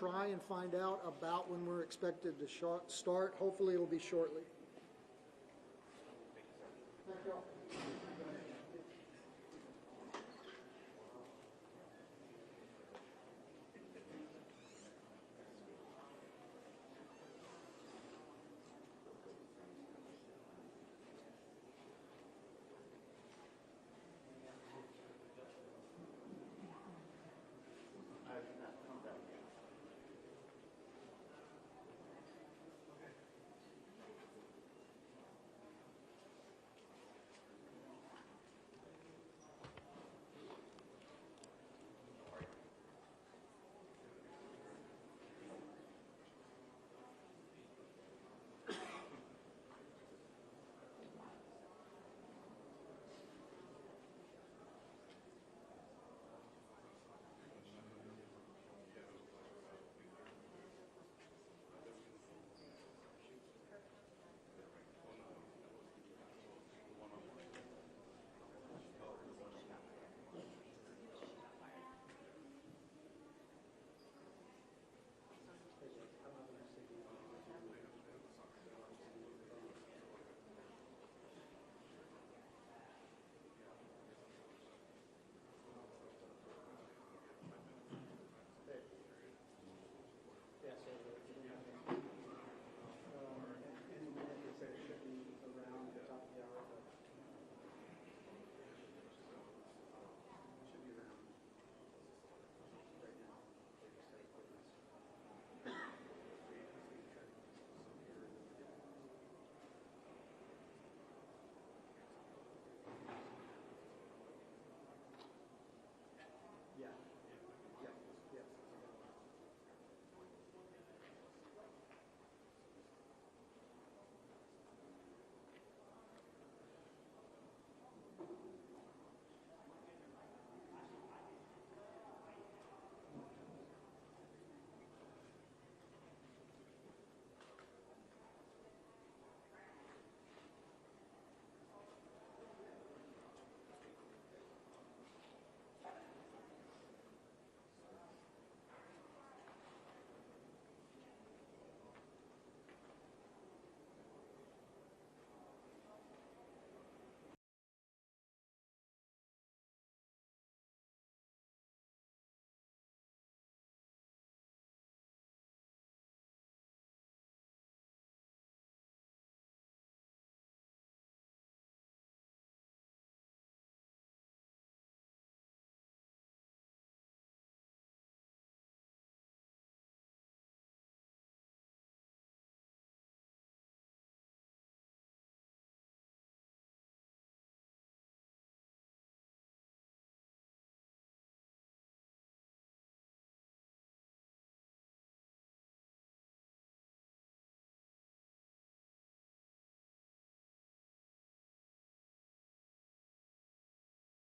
try and find out about when we're expected to start. Hopefully it'll be shortly. Thank you all.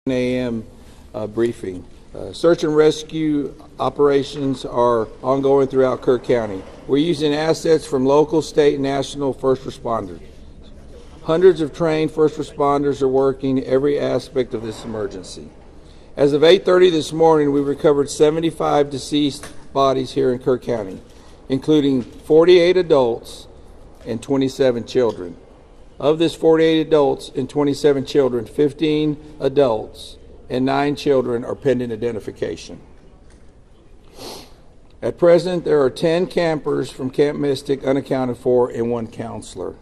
A.m. Briefing. Search and rescue operations are ongoing throughout Kerr County. We're using assets from local, state, and national first responders. Hundreds of trained first responders are working every aspect of this emergency. As of 8:30 this morning, we recovered 75 deceased bodies here in Kerr County, including 48 adults and 27 children. Of this 48 adults and 27 children, 15 adults and 9 children are pending identification. At present, there are 10 campers from Camp Mystic unaccounted for and 1 counselor.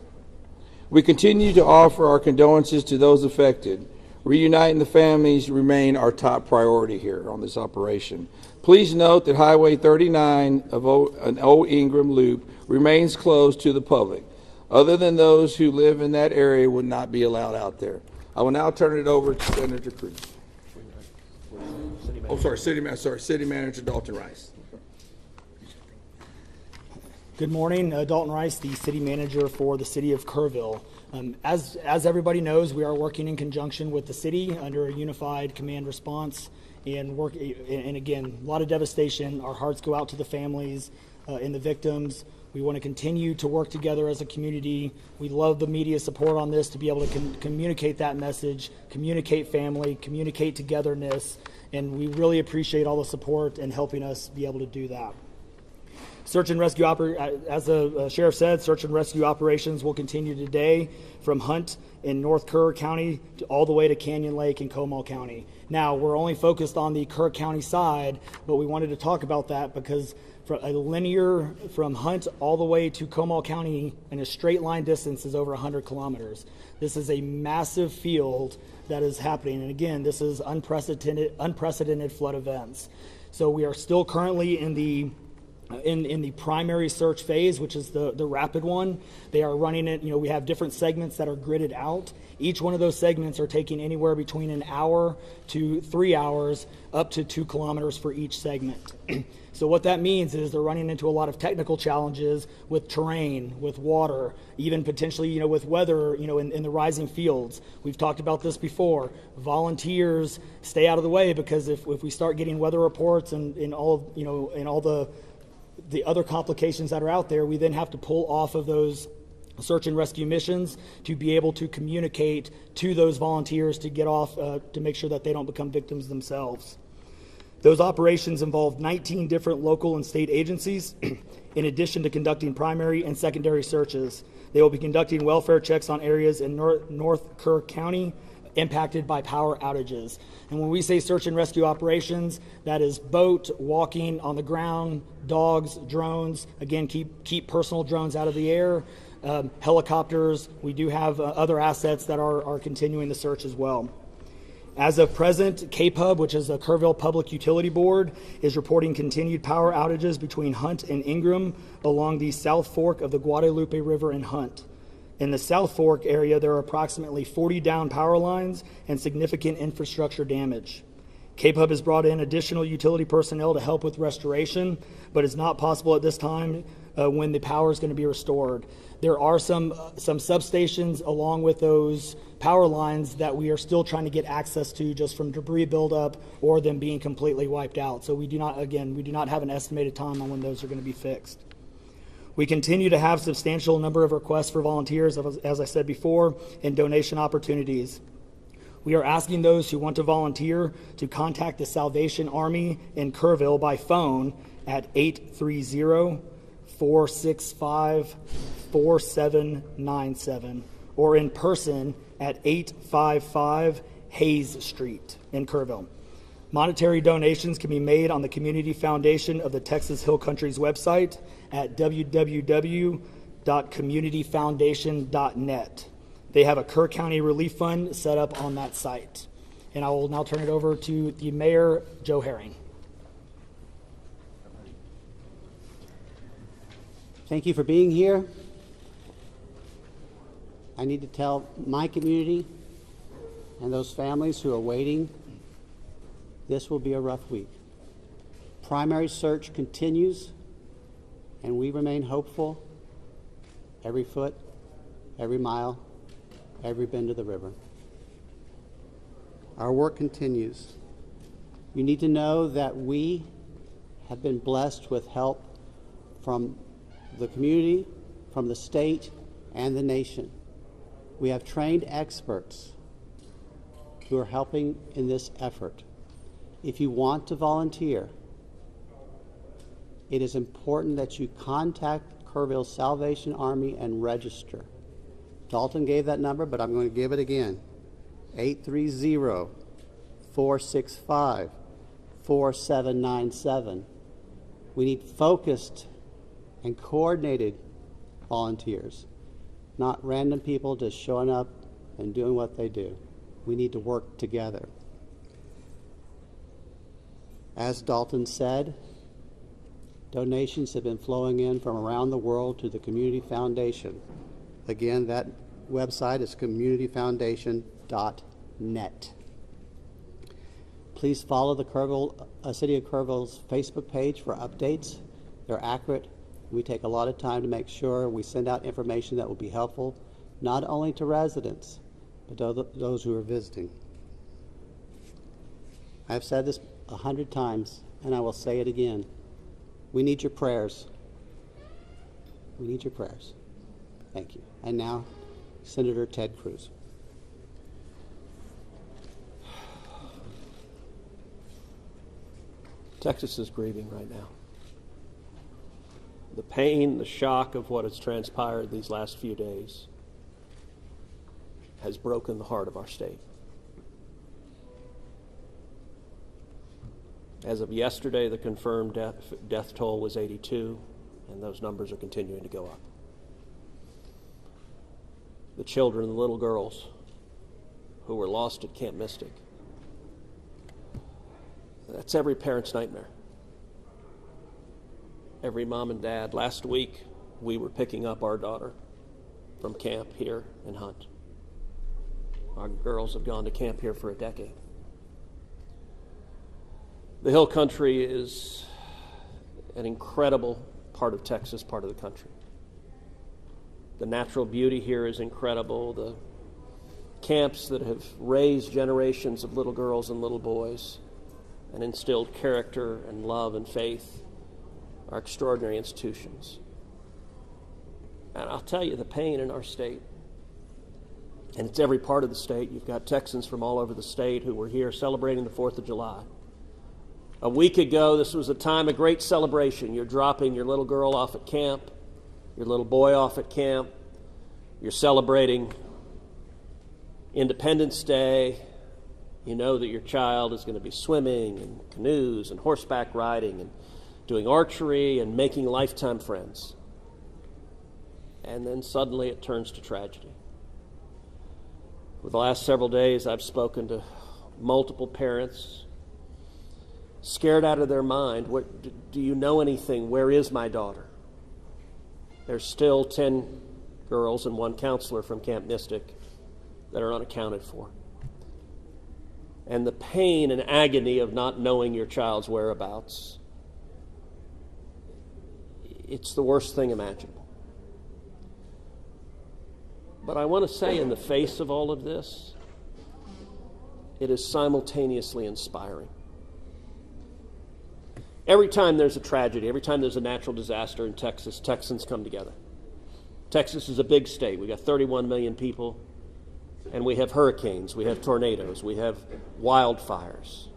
We continue to offer our condolences to those affected. Reuniting the families remain our top priority here on this operation. Please note that Highway 39 of an Old Ingram Loop remains closed to the public. Other than those who live in that area would not be allowed out there. I will now turn it over to Senator Cruz. City Manager Dalton Rice. Good morning, Dalton Rice, the City Manager for the City of Kerrville. As everybody knows, we are working in conjunction with the city under a unified command response and again, a lot of devastation. Our hearts go out to the families and the victims. We want to continue to work together as a community. We love the media support on this to be able to communicate that message, communicate family, communicate togetherness, and we really appreciate all the support and helping us be able to do that. Search and rescue, as the sheriff said, search and rescue operations will continue today from Hunt in North Kerr County all the way to Canyon Lake in Comal County. Now, we're only focused on the Kerr County side, but we wanted to talk about that because for a linear from Hunt all the way to Comal County in a straight line distance is over 100 kilometers. This is a massive field that is happening. And again, this is unprecedented flood events. So we are still currently in the primary search phase, which is the rapid one. They are running it, we have different segments that are gridded out. Each one of those segments are taking anywhere between an hour to 3 hours, up to 2 kilometers for each segment. So what that means is they're running into a lot of technical challenges with terrain, with water, even potentially, with weather, in the rising fields. We've talked about this before. Volunteers stay out of the way because if we start getting weather reports and all the other complications that are out there, we then have to pull off of those search and rescue missions to be able to communicate to those volunteers to get off, to make sure that they don't become victims themselves. Those operations involve 19 different local and state agencies, in addition to conducting primary and secondary searches. They will be conducting welfare checks on areas in North Kerr County impacted by power outages. And when we say search and rescue operations, that is boat, walking, on the ground, dogs, drones. Again, keep personal drones out of the air. Helicopters. We do have other assets that are continuing the search as well. As of present, KPUB, which is the Kerrville Public Utility Board, is reporting continued power outages between Hunt and Ingram along the South Fork of the Guadalupe River in Hunt. In the South Fork area, there are approximately 40 down power lines and significant infrastructure damage. KPUB has brought in additional utility personnel to help with restoration, but it's not possible at this time when the power is going to be restored. There are some substations along with those power lines that we are still trying to get access to just from debris buildup or them being completely wiped out. So we do not have an estimated time on when those are going to be fixed. We continue to have substantial number of requests for volunteers, as I said before, and donation opportunities. We are asking those who want to volunteer to contact the Salvation Army in Kerrville by phone at 830-465-4797 or in person at 855 Hayes Street in Kerrville. Monetary donations can be made on the Community Foundation of the Texas Hill Country's website at www.communityfoundation.net. They have a Kerr County Relief Fund set up on that site. And I will now turn it over to the Mayor, Joe Herring. Thank you for being here. I need to tell my community and those families who are waiting, this will be a rough week. Primary search continues, and we remain hopeful every foot, every mile, every bend of the river. Our work continues. You need to know that we have been blessed with help from the community, from the state, and the nation. We have trained experts who are helping in this effort. If you want to volunteer, it is important that you contact Kerrville Salvation Army and register. Dalton gave that number, but I'm going to give it again. 830-465-4797. We need focused and coordinated volunteers, not random people just showing up and doing what they do. We need to work together. As Dalton said, donations have been flowing in from around the world to the Community Foundation. Again, that website is communityfoundation.net. Please follow the City of Kerrville's Facebook page for updates. They're accurate. We take a lot of time to make sure we send out information that will be helpful, not only to residents, but to those who are visiting. I've said this 100 times, and I will say it again. We need your prayers. We need your prayers. Thank you. And now, Senator Ted Cruz. Texas is grieving right now. the pain, the shock of what has transpired these last few days has broken the heart of our state. As of yesterday, the confirmed death toll was 82, and those numbers are continuing to go up. The children, the little girls who were lost at Camp Mystic, that's every parent's nightmare. Every mom and dad. Last week, we were picking up our daughter from camp here in Hunt. Our girls have gone to camp here for a decade. The Hill Country is an incredible part of Texas, part of the country. The natural beauty here is incredible. The camps that have raised generations of little girls and little boys and instilled character and love and faith are extraordinary institutions. And I'll tell you, the pain in our state, and it's every part of the state. You've got Texans from all over the state who were here celebrating the 4th of July. A week ago, this was a time of great celebration. You're dropping your little girl off at camp, your little boy off at camp. You're celebrating Independence Day. You know that your child is going to be swimming and canoes and horseback riding and doing archery and making lifetime friends. And then suddenly it turns to tragedy. For the last several days, I've spoken to multiple parents, scared out of their mind. Do you know anything? Where is my daughter? There's still 10 girls and 1 counselor from Camp Mystic that are unaccounted for. And the pain and agony of not knowing your child's whereabouts, it's the worst thing imaginable. But I want to say, in the face of all of this, it is simultaneously inspiring. Every time there's a tragedy, every time there's a natural disaster in Texas, Texans come together. Texas is a big state. We've got 31 million people, and we have hurricanes, we have tornadoes, we have wildfires.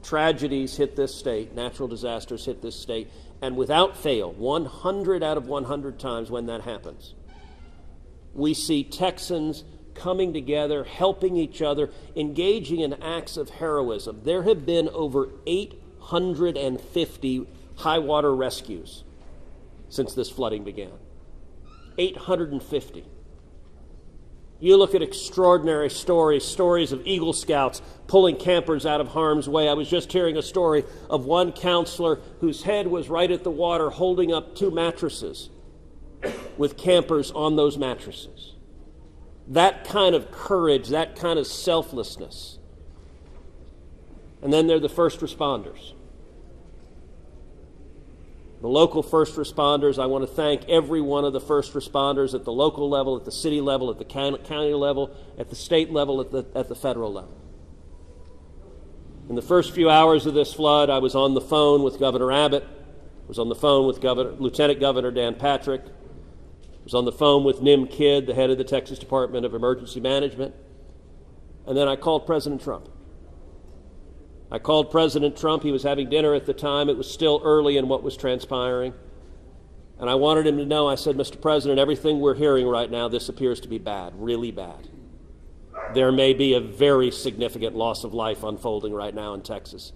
Tragedies hit this state, natural disasters hit this state, and without fail, 100 out of 100 times when that happens, we see Texans coming together, helping each other, engaging in acts of heroism. There have been over 850 high water rescues since this flooding began. 850. You look at extraordinary stories of Eagle Scouts pulling campers out of harm's way. I was just hearing a story of one counselor whose head was right at the water holding up 2 mattresses with campers on those mattresses. That kind of courage, that kind of selflessness. And then there are the first responders. The local first responders, I want to thank every one of the first responders at the local level, at the city level, at the county level, at the state level, at the federal level. In the first few hours of this flood, I was on the phone with Governor Abbott, I was on the phone with Lieutenant Governor Dan Patrick, I was on the phone with Nim Kidd, the head of the Texas Department of Emergency Management, and then I called President Trump. I called President Trump. He was having dinner at the time. It was still early in what was transpiring. And I wanted him to know, I said, Mr. President, everything we're hearing right now, this appears to be bad, really bad. There may be a very significant loss of life unfolding right now in Texas.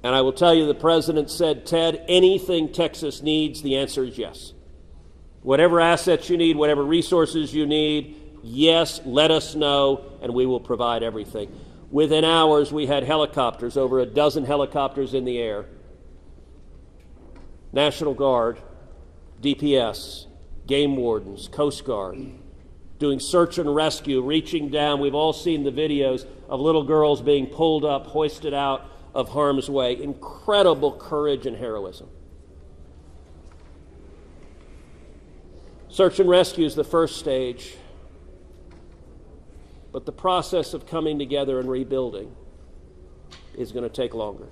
And I will tell you, the President said, Ted, anything Texas needs, the answer is yes. Whatever assets you need, whatever resources you need, yes, let us know, and we will provide everything. Within hours, we had helicopters, over a dozen helicopters in the air. National Guard, DPS, game wardens, Coast Guard, doing search and rescue, reaching down. We've all seen the videos of little girls being pulled up, hoisted out of harm's way. Incredible courage and heroism. Search and rescue is the first stage. But the process of coming together and rebuilding is going to take longer.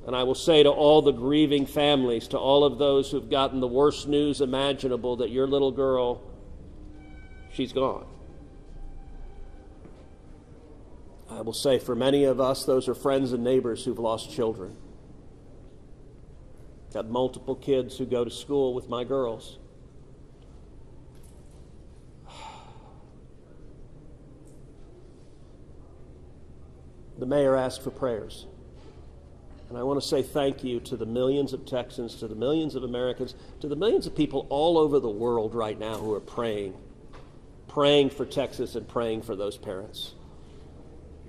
And I will say to all the grieving families, to all of those who've gotten the worst news imaginable, that your little girl, she's gone. I will say for many of us, those are friends and neighbors who've lost children. Got multiple kids who go to school with my girls. The mayor asked for prayers. And I want to say thank you to the millions of Texans, to the millions of Americans, to the millions of people all over the world right now who are praying for Texas and praying for those parents.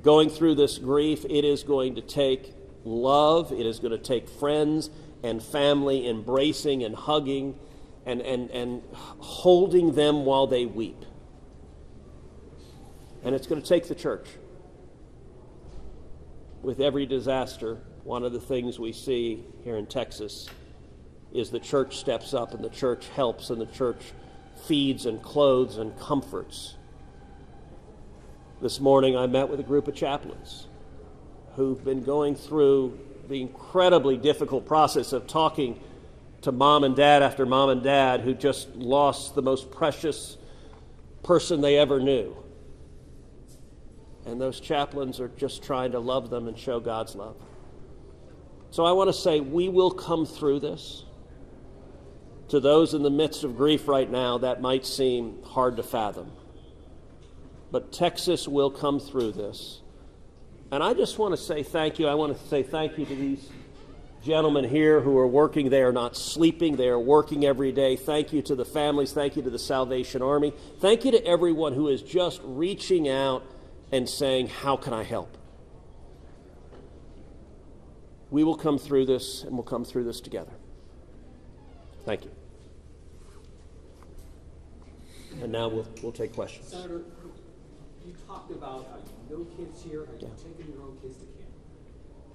Going through this grief, it is going to take love, it is going to take friends and family embracing and hugging and holding them while they weep. And it's going to take the church. With every disaster, one of the things we see here in Texas is the church steps up and the church helps and the church feeds and clothes and comforts. This morning I met with a group of chaplains who've been going through the incredibly difficult process of talking to mom and dad after mom and dad who just lost the most precious person they ever knew. And those chaplains are just trying to love them and show God's love. So I want to say we will come through this. To those in the midst of grief right now, that might seem hard to fathom. But Texas will come through this. And I just want to say thank you. I want to say thank you to these gentlemen here who are working. They are not sleeping. They are working every day. Thank you to the families. Thank you to the Salvation Army. Thank you to everyone who is just reaching out and saying, how can I help? We will come through this, and we'll come through this together. Thank you. And now we'll take questions. Senator, you talked about how you know kids here and you're taking your own kids to camp.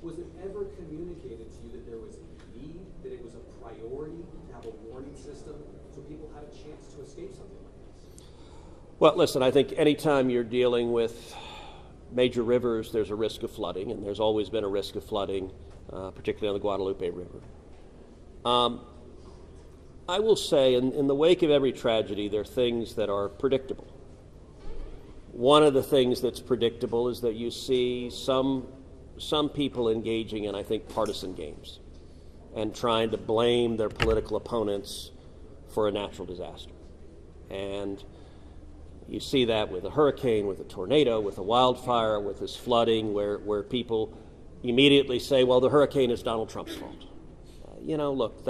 Was it ever communicated to you that there was a need, that it was a priority to have a warning system so people had a chance to escape something like this? Well, listen, I think anytime you're dealing with major rivers, there's a risk of flooding, and there's always been a risk of flooding, particularly on the Guadalupe River. I will say, in the wake of every tragedy, there are things that are predictable. One of the things that's predictable is that you see some people engaging in, I think, partisan games and trying to blame their political opponents for a natural disaster. And you see that with a hurricane, with a tornado, with a wildfire, with this flooding, where people immediately say, well, the hurricane is Donald Trump's fault. Look,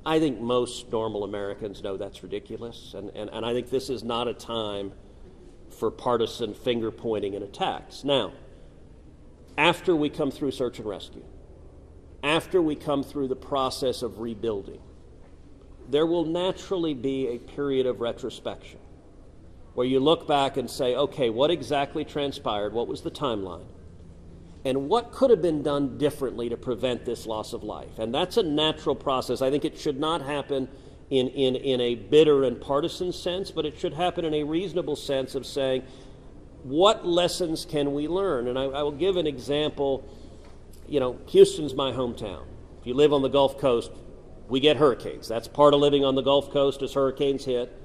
I think most normal Americans know that's ridiculous, and I think this is not a time for partisan finger-pointing and attacks. Now, after we come through search and rescue, after we come through the process of rebuilding, there will naturally be a period of retrospection where you look back and say, okay, what exactly transpired? What was the timeline? And what could have been done differently to prevent this loss of life? And that's a natural process. I think it should not happen in a bitter and partisan sense, but it should happen in a reasonable sense of saying, what lessons can we learn? And I will give an example. Houston's my hometown. If you live on the Gulf Coast, we get hurricanes. That's part of living on the Gulf Coast as hurricanes hit.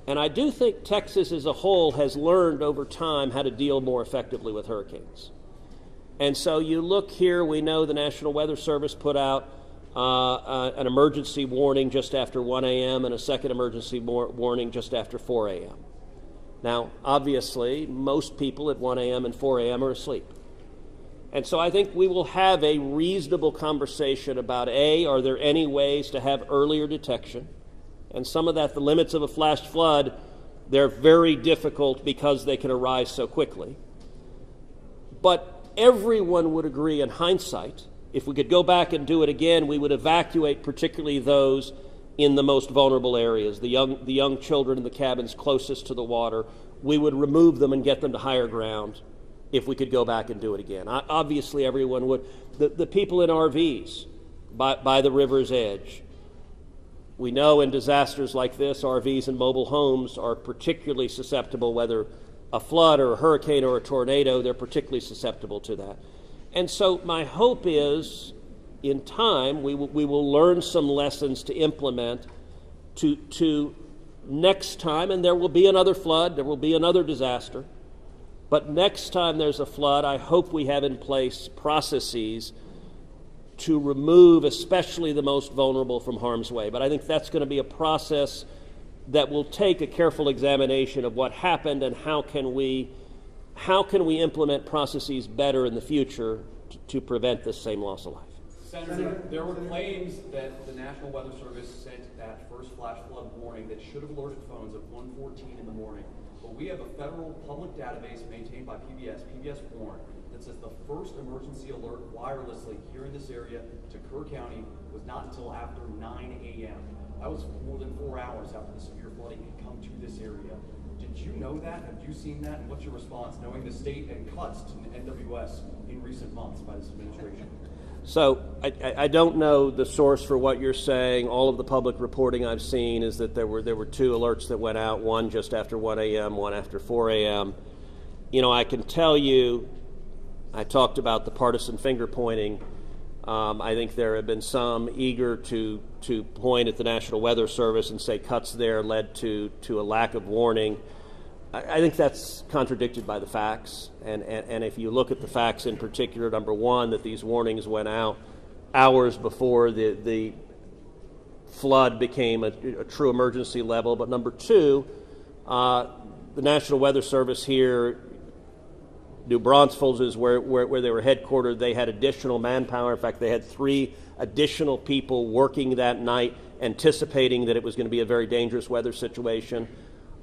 And I do think Texas as a whole has learned over time how to deal more effectively with hurricanes. And so you look here, we know the National Weather Service put out an emergency warning just after 1 a.m. and a second emergency warning just after 4 a.m. Now, obviously, most people at 1 a.m. and 4 a.m. are asleep. And so I think we will have a reasonable conversation about, are there any ways to have earlier detection? And some of that, the limits of a flash flood, they're very difficult because they can arise so quickly. But everyone would agree in hindsight, if we could go back and do it again, we would evacuate particularly those in the most vulnerable areas, the young children in the cabins closest to the water. We would remove them and get them to higher ground if we could go back and do it again. Obviously, everyone would. The people in RVs by the river's edge. We know in disasters like this, RVs and mobile homes are particularly susceptible, whether a flood or a hurricane or a tornado, they're particularly susceptible to that. And so my hope is, in time, we will learn some lessons to implement to next time, and there will be another flood, there will be another disaster, but next time there's a flood, I hope we have in place processes to remove especially the most vulnerable from harm's way. But I think that's going to be a process that will take a careful examination of what happened and how can we implement processes better in the future to prevent this same loss of life. Senator, there were claims that the National Weather Service sent that first flash flood warning that should have alerted phones at 1:14 in the morning. But we have a federal public database maintained by PBS Warn, that says the first emergency alert wirelessly here in this area to Kerr County was not until after 9 a.m. That was more than 4 hours after the severe flooding had come to this area. Did you know that? Have you seen that? And what's your response, knowing the state and cuts to the NWS in recent months by this administration? So I don't know the source for what you're saying. All of the public reporting I've seen is that there were 2 alerts that went out, one just after 1 a.m., one after 4 a.m. You know, I can tell you, I talked about the partisan finger pointing. I think there have been some eager to point at the National Weather Service and say cuts there led to a lack of warning. I think that's contradicted by the facts. And if you look at the facts in particular, number one, that these warnings went out hours before the flood became a true emergency level. But number two, the National Weather Service here, New Braunfels is where they were headquartered. They had additional manpower. In fact, they had 3 additional people working that night, anticipating that it was going to be a very dangerous weather situation.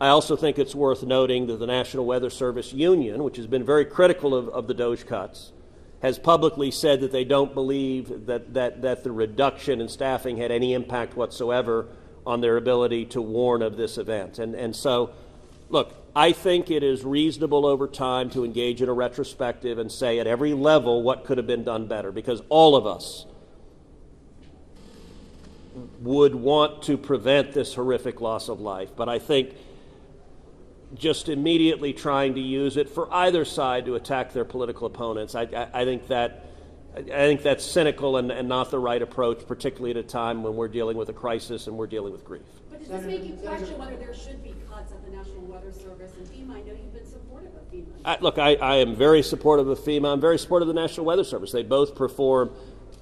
I also think it's worth noting that the National Weather Service Union, which has been very critical of the DOGE cuts, has publicly said that they don't believe that the reduction in staffing had any impact whatsoever on their ability to warn of this event. And so, look, I think it is reasonable over time to engage in a retrospective and say at every level what could have been done better, because all of us would want to prevent this horrific loss of life. But I think just immediately trying to use it for either side to attack their political opponents, I think that's cynical and not the right approach, particularly at a time when we're dealing with a crisis and we're dealing with grief. But does this make you question whether there should be cuts at the National Weather Service and FEMA? I know you've been supportive of FEMA. Look, I am very supportive of FEMA. I'm very supportive of the National Weather Service. They both perform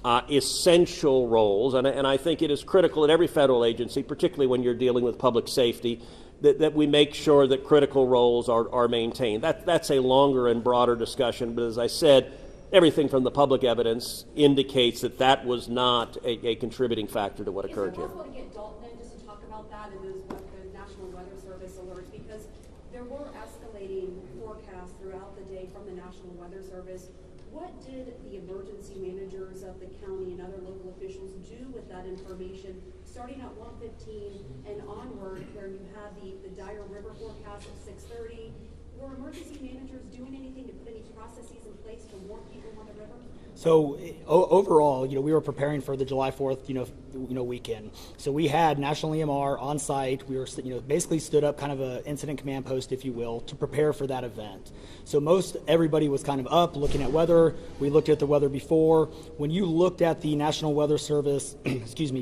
essential roles, and I think it is critical at every federal agency, particularly when you're dealing with public safety, that we make sure that critical roles are maintained. That's a longer and broader discussion, but as I said, everything from the public evidence indicates that was not a contributing factor to what occurred here. Is it possible to get Dalton in just to talk about that and the National Weather Service alerts? Because there were escalating forecasts throughout the day from the National Weather Service. What did the emergency managers of the county and other local officials do with that information starting at 1:15 and onward, where you had the dire river forecast at 6:30? Were emergency managers doing anything to put any processes in place to warn people on the river? So overall, we were preparing for the July 4th, weekend. So we had National EMR on site. We were, basically stood up kind of a incident command post, if you will, to prepare for that event. So everybody was kind of up looking at weather. We looked at the weather before. When you looked at the National Weather Service,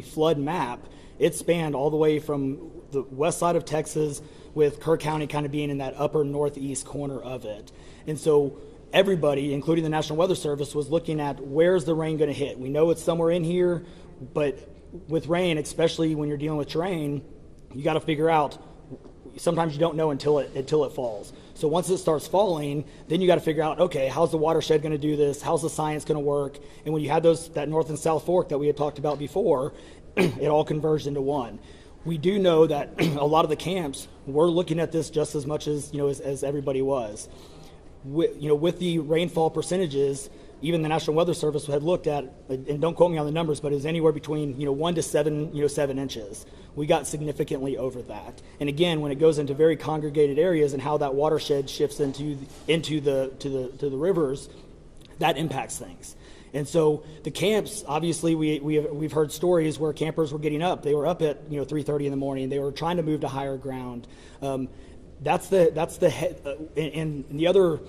flood map, it spanned all the way from the west side of Texas, with Kerr County kind of being in that upper northeast corner of it. And so everybody, including the National Weather Service, was looking at where's the rain going to hit. We know it's somewhere in here, but with rain, especially when you're dealing with terrain, you got to figure out. Sometimes you don't know until it falls. So once it starts falling, then you got to figure out, okay, how's the watershed going to do this? How's the science going to work? And when you had that north and south fork that we had talked about before, it all converged into one. We do know that a lot of the camps were looking at this just as much as everybody was. With the rainfall percentages, even the National Weather Service had looked at, and don't quote me on the numbers, but it was anywhere between 1 to 7 inches. We got significantly over that. And again, when it goes into very congregated areas and how that watershed shifts into the rivers, that impacts things. And so the camps, obviously, we've heard stories where campers were getting up. They were up at 3:30 in the morning. They were trying to move to higher ground. That's the and the other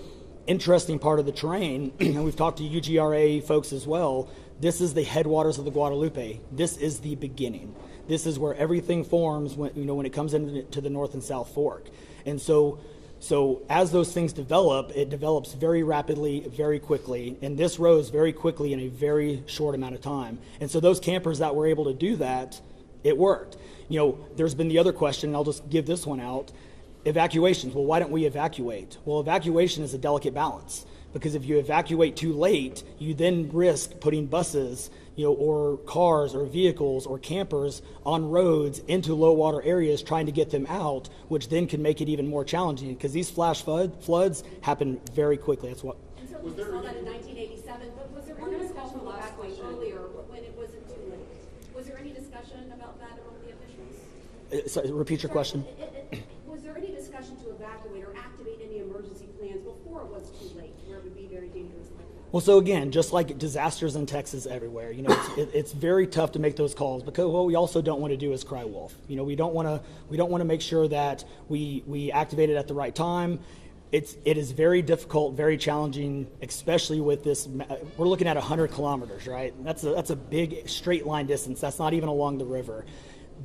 interesting part of the terrain, and we've talked to UGRA folks as well. This is the headwaters of the Guadalupe. This is the beginning. This is where everything forms when it comes into the North and South Fork. And so So as those things develop, it develops very rapidly, very quickly, and this rose very quickly in a very short amount of time. And so those campers that were able to do that, it worked. You know, there's been the other question, and I'll just give this one out. Evacuations. Well, why don't we evacuate? Well, evacuation is a delicate balance, because if you evacuate too late, you then risk putting buses, you know, or cars or vehicles or campers on roads into low water areas trying to get them out, which then can make it even more challenging, because these flash floods happen very quickly. That's what. And so we saw that in 1987, but was there any discussion about evacuating earlier when it wasn't too late? Was there any discussion about that among the officials? So, repeat your question. Was there any discussion to evacuate or activate any emergency plans before it was too late, where it would be very dangerous like that? Well, so again, just like disasters in Texas everywhere, you know, it's very tough to make those calls, because what we also don't want to do is cry wolf. You know, we don't want to make sure that we activate it at the right time. It is very difficult, very challenging, especially with this. We're looking at 100 kilometers, right? That's a big straight line distance. That's not even along the river.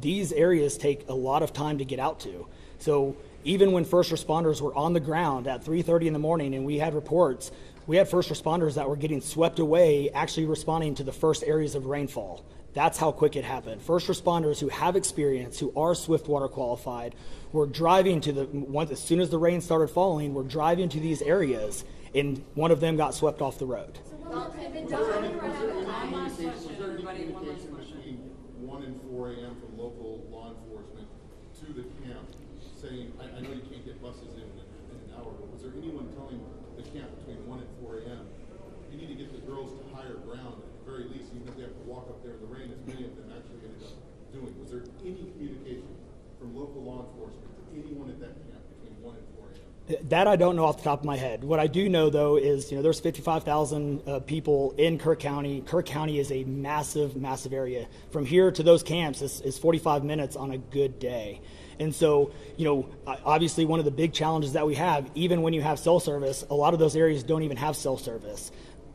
These areas take a lot of time to get out to. So even when first responders were on the ground at 3:30 in the morning, and we had reports, we had first responders that were getting swept away, actually responding to the first areas of rainfall. That's how quick it happened. First responders who have experience, who are Swiftwater qualified, were driving to as soon as the rain started falling, were driving to these areas, and one of them got swept off the road. So what had been done? Between 1 and 4 a.m. from local law enforcement to the camp, saying, I know you can't get buses in an hour, but was there anyone telling the camp between 1 and 4 a.m. you need to get the girls to higher ground at the very least, even if they have to walk up there in the rain, as many of them actually ended up doing? Was there any communication from local law enforcement to anyone at that camp between 1 and 4 a.m.? That I don't know off the top of my head. What I do know, though, is, you know, there's 55,000 people in Kerr County. Kerr County is a massive, massive area. From here to those camps is 45 minutes on a good day. And so, you know, obviously one of the big challenges that we have, even when you have cell service, a lot of those areas don't even have cell service.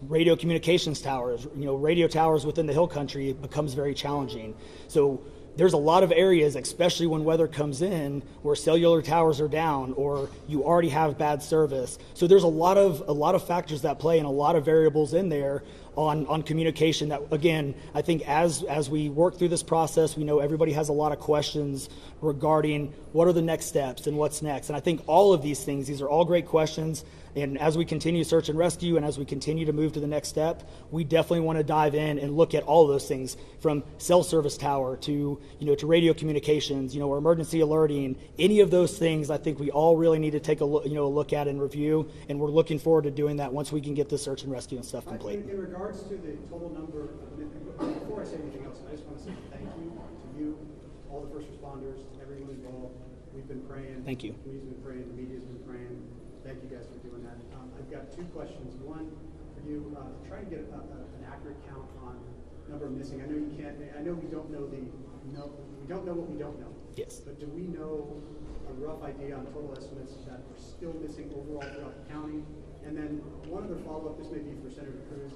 Radio communications towers, you know, radio towers within the hill country, it becomes very challenging. So there's a lot of areas, especially when weather comes in, where cellular towers are down or you already have bad service. So there's a lot of factors that play and a lot of variables in there on communication that, again, I think as we work through this process, we know everybody has a lot of questions regarding what are the next steps and what's next. And I think all of these things, these are all great questions. And as we continue search and rescue and as we continue to move to the next step, we definitely want to dive in and look at all of those things, from cell service tower to, you know, to radio communications, you know, or emergency alerting. Any of those things, I think we all really need to take a look at and review. And we're looking forward to doing that once we can get the search and rescue and stuff complete. In regards to the total number of, before I say anything else, I just want to say thank you to you, all the first responders, everyone involved. We've been praying. Thank you. The community's been praying. The media's been praying. Thank you guys for doing that. I've got two questions. One for you, trying to get an accurate count on number of missing. I know you can't. I know we don't know we don't know what we don't know. Yes. But do we know a rough idea on total estimates that are still missing overall throughout the county? And then one other follow-up. This may be for Senator Cruz.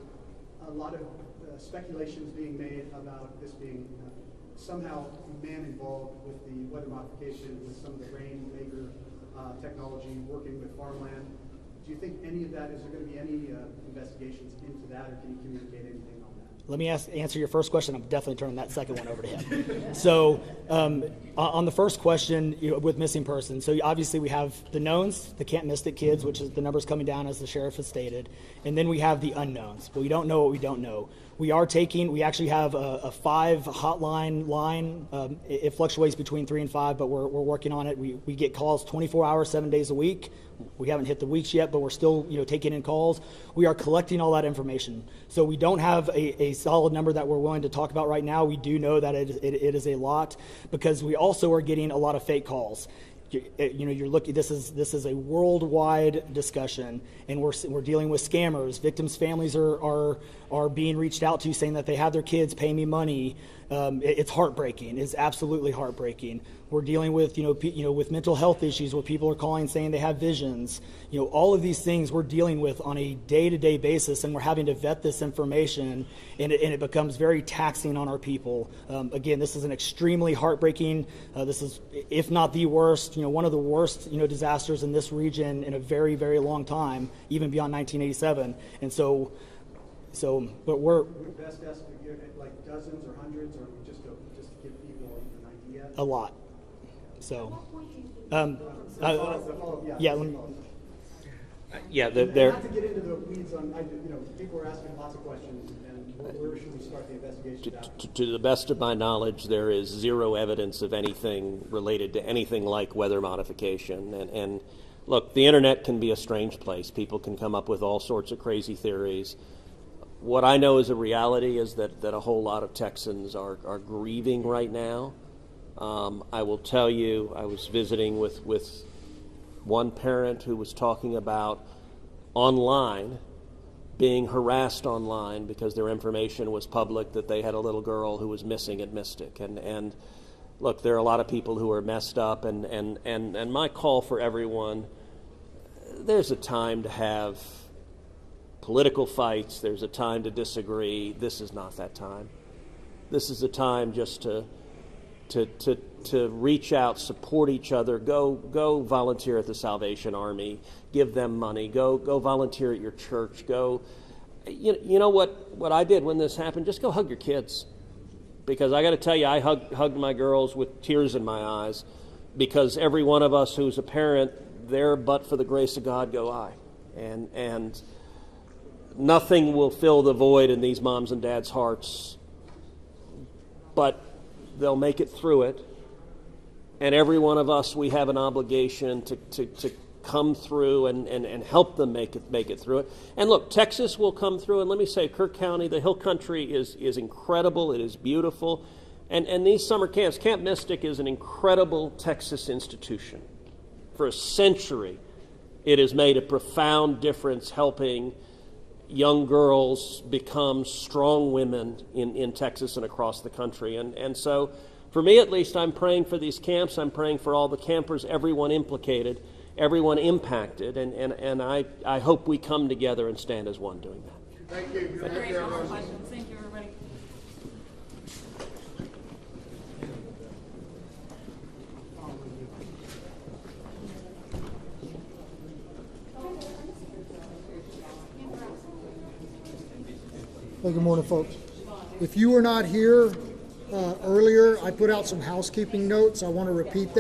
A lot of speculations being made about this being somehow man involved with the weather modification, with some of the rainmaker technology, working with farmland. Do you think any of that, is there going to be any investigations into that, or can you communicate anything on that? Let me answer your first question. I'm definitely turning that second one over to him. So on the first question, with missing persons, so obviously we have the knowns, the can't miss it kids, which is the numbers coming down as the sheriff has stated, and then we have the unknowns. But we don't know what we don't know. We actually have a 5 hotline line. It fluctuates between 3 and 5, but we're working on it. We get calls 24 hours, 7 days a week. We haven't hit the weeks yet, but we're still taking in calls. We are collecting all that information. So we don't have a solid number that we're willing to talk about right now. We do know that it is a lot, because we also are getting a lot of fake calls. You're looking. This is a worldwide discussion, and we're dealing with scammers. Victims' families are being reached out to, saying that they have their kids, pay me money. It's heartbreaking. It's absolutely heartbreaking. We're dealing with, with mental health issues where people are calling saying they have visions. All of these things we're dealing with on a day-to-day basis, and we're having to vet this information, and it becomes very taxing on our people. Again, this is an extremely heartbreaking. This is, if not the worst, one of the worst, disasters in this region in a very, very long time, even beyond 1987. And but we're Would best estimate give it like dozens or hundreds, or just to give people an idea? a lot. So, Yeah. yeah. Let me, Yeah, Not to get into the weeds on, people are asking lots of questions, and where should we start the investigation out? to the best of my knowledge, there is zero evidence of anything related to anything like weather modification. And look, the internet can be a strange place. People can come up with all sorts of crazy theories. What I know is a reality is that a whole lot of Texans are grieving right now. I will tell you, I was visiting with one parent who was talking about online, being harassed online because their information was public that they had a little girl who was missing at Mystic. And look, there are a lot of people who are messed up, and my call for everyone, there's a time to have political fights, there's a time to disagree. This is not that time. This is a time just to reach out, support each other, go volunteer at the Salvation Army, give them money, go volunteer at your church, you know what I did when this happened? Just go hug your kids. Because I got to tell you, I hugged my girls with tears in my eyes, because every one of us who's a parent, there but for the grace of God go I. And nothing will fill the void in these moms and dads' hearts, but they'll make it through it. And every one of us, we have an obligation to come through and help them make it through it. And look, Texas will come through, and let me say, Kirk County, the Hill Country is incredible. It is beautiful. And these summer camps, Camp Mystic is an incredible Texas institution. For a century, it has made a profound difference helping young girls become strong women in Texas and across the country. And so, for me at least, I'm praying for these camps. I'm praying for all the campers, everyone implicated, everyone impacted, and I hope we come together and stand as one doing that. Thank you. Thank you, everybody. Hey, good morning, folks. If you were not here earlier, I put out some housekeeping notes. I want to repeat them.